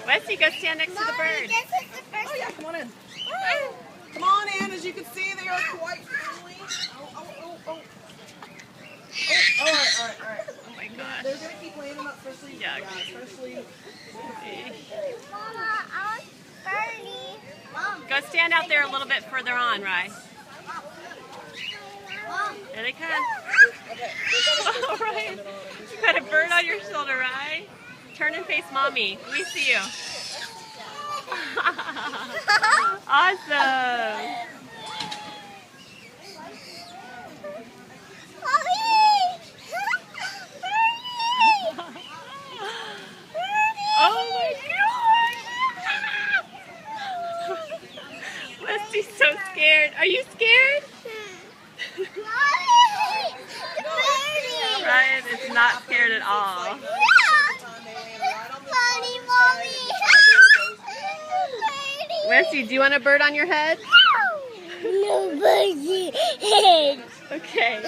Wesley, go stand next to the bird. Oh yeah, come on in. Come on in. As you can see, they are quite friendly. Oh. All right. Oh my gosh. They're gonna keep landing up, especially. Yeah. Especially. Mama, I want birdie. Mom. Go stand out there a little bit further on, Rye. Mom. There they come. All right. You got a bird on your shoulder, Rye. Turn and face Mommy. We see you. Awesome. Oh my gosh! Leslie's so scared. Are you scared? Ryan is not scared at all. Wesley, do you want a bird on your head? No birdie head. Okay.